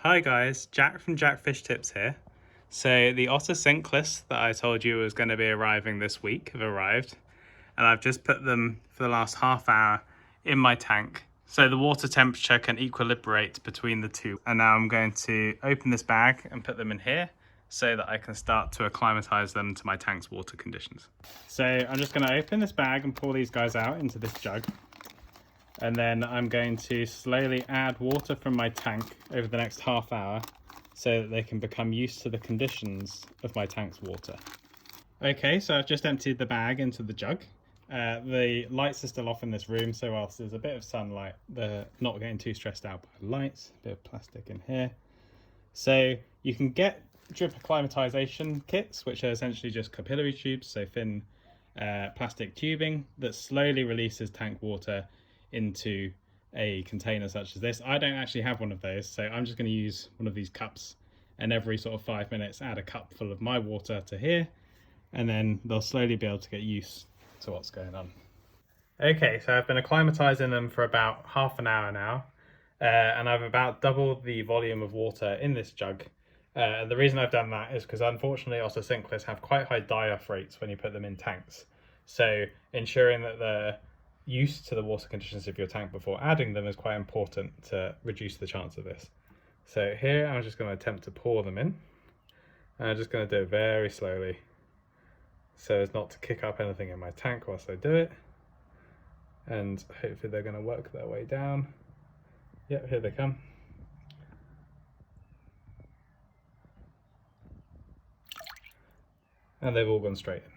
Hi guys, Jack from Jack Fish Tips here. So the Otocinclus that I told you was going to be arriving this week have arrived, and I've just put them for the last half hour in my tank so the water temperature can equilibrate between the two. And now I'm going to open this bag and put them in here so that I can start to acclimatize them to my tank's water conditions. So I'm just going to open this bag and pour these guys out into this jug. And then I'm going to slowly add water from my tank over the next half hour so that they can become used to the conditions of my tank's water. Okay, so I've just emptied the bag into the jug. The lights are still off in this room, so whilst there's a bit of sunlight, they're not getting too stressed out by the lights. A bit of plastic in here. So you can get drip acclimatization kits, which are essentially just capillary tubes, so thin plastic tubing that slowly releases tank water into a container such as this. I don't actually have one of those, so I'm just going to use one of these cups, and every sort of 5 minutes add a cup full of my water to here, and then they'll slowly be able to get used to what's going on. Okay, so I've been acclimatizing them for about half an hour now, and I've about doubled the volume of water in this jug. And the reason I've done that is because unfortunately Otocinclus have quite high die-off rates when you put them in tanks. So ensuring that they're used to the water conditions of your tank before adding them is quite important to reduce the chance of this. So here I'm just going to attempt to pour them in, and I'm just going to do it very slowly so as not to kick up anything in my tank whilst I do it, and hopefully they're going to work their way down. Yep, here they come. And they've all gone straight in.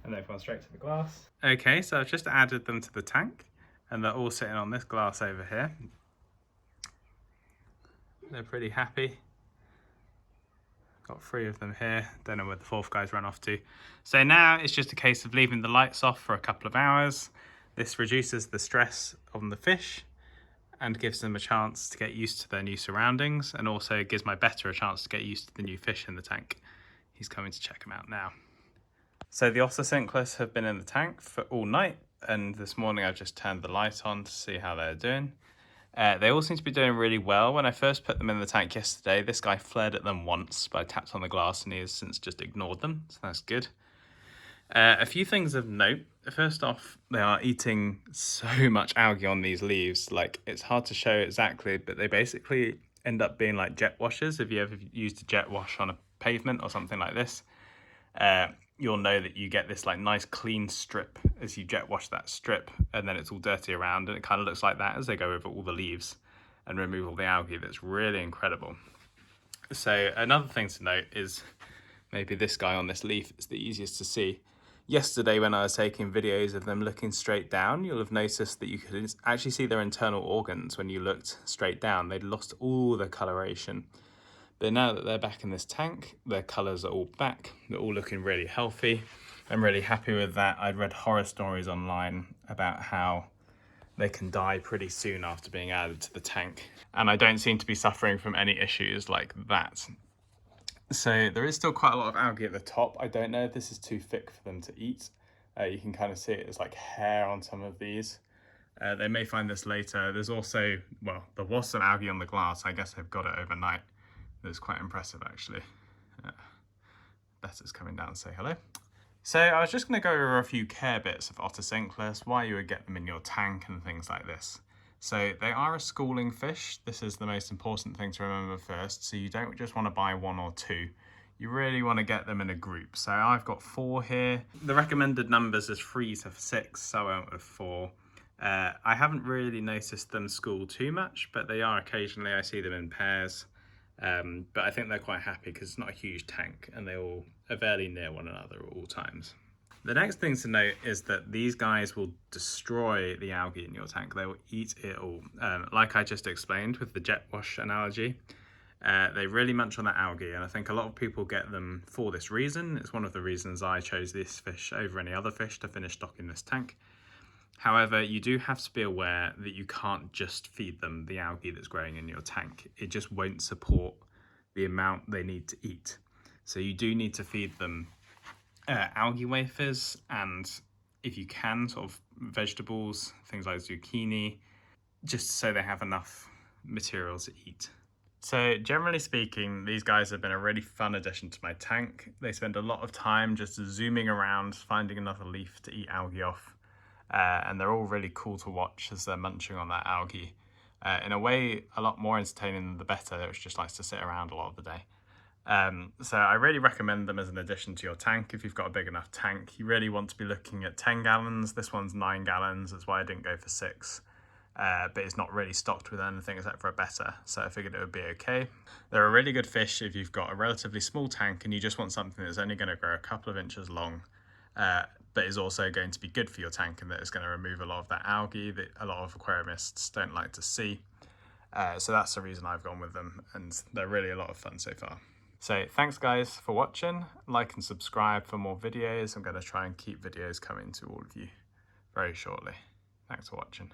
And they've gone straight to the glass. Okay, so I've just added them to the tank, and they're all sitting on this glass over here. They're pretty happy. Got 3 of them here. Don't know where the 4th guy's run off to. So now it's just a case of leaving the lights off for a couple of hours. This reduces the stress on the fish and gives them a chance to get used to their new surroundings, and also gives my better a chance to get used to the new fish in the tank. He's coming to check them out now. So the Otocinclus have been in the tank for all night, and this morning I've just turned the light on to see how they're doing. They all seem to be doing really well. When I first put them in the tank yesterday, this guy flared at them once, but I tapped on the glass and he has since just ignored them, so that's good. A few things of note. First off, they are eating so much algae on these leaves. Like, it's hard to show exactly, but they basically end up being like jet washers. If you ever used a jet wash on a pavement or something like this, you'll know that you get this like nice clean strip as you jet wash that strip, and then it's all dirty around, and it kind of looks like that as they go over all the leaves and remove all the algae. That's really incredible. So another thing to note is maybe this guy on this leaf is the easiest to see. Yesterday when I was taking videos of them looking straight down, you'll have noticed that you could actually see their internal organs when you looked straight down. They'd lost all the coloration. But now that they're back in this tank, their colours are all back. They're all looking really healthy. I'm really happy with that. I'd read horror stories online about how they can die pretty soon after being added to the tank, and I don't seem to be suffering from any issues like that. So there is still quite a lot of algae at the top. I don't know if this is too thick for them to eat. You can kind of see it as like hair on some of these. They may find this later. There's also, well, there was some algae on the glass. I guess they've got it overnight. It was quite impressive, actually. Better's coming down to say hello. So I was just going to go over a few care bits of Otocinclus, why you would get them in your tank and things like this. So they are a schooling fish. This is the most important thing to remember first. So you don't just want to buy 1 or 2. You really want to get them in a group. So I've got 4 here. The recommended numbers is 3 to 6, so I went with 4. I haven't really noticed them school too much, but they are occasionally. I see them in pairs. But I think they're quite happy because it's not a huge tank and they all are fairly near one another at all times. The next thing to note is that these guys will destroy the algae in your tank. They will eat it all. Like I just explained with the jet wash analogy, they really munch on that algae, and I think a lot of people get them for this reason. It's one of the reasons I chose this fish over any other fish to finish stocking this tank. However, you do have to be aware that you can't just feed them the algae that's growing in your tank. It just won't support the amount they need to eat. So you do need to feed them algae wafers, and if you can, sort of vegetables, things like zucchini, just so they have enough material to eat. So generally speaking, these guys have been a really fun addition to my tank. They spend a lot of time just zooming around, finding another leaf to eat algae off. And they're all really cool to watch as they're munching on that algae. In a way, a lot more entertaining than the betta, which just likes to sit around a lot of the day. So I really recommend them as an addition to your tank if you've got a big enough tank. You really want to be looking at 10 gallons. This one's 9 gallons, that's why I didn't go for 6. But it's not really stocked with anything except for a betta, so I figured it would be okay. They're a really good fish if you've got a relatively small tank and you just want something that's only going to grow a couple of inches long, but is also going to be good for your tank and that is going to remove a lot of that algae that a lot of aquariumists don't like to see. So that's the reason I've gone with them, and they're really a lot of fun so far. So thanks guys for watching. Like and subscribe for more videos. I'm going to try and keep videos coming to all of you very shortly. Thanks for watching.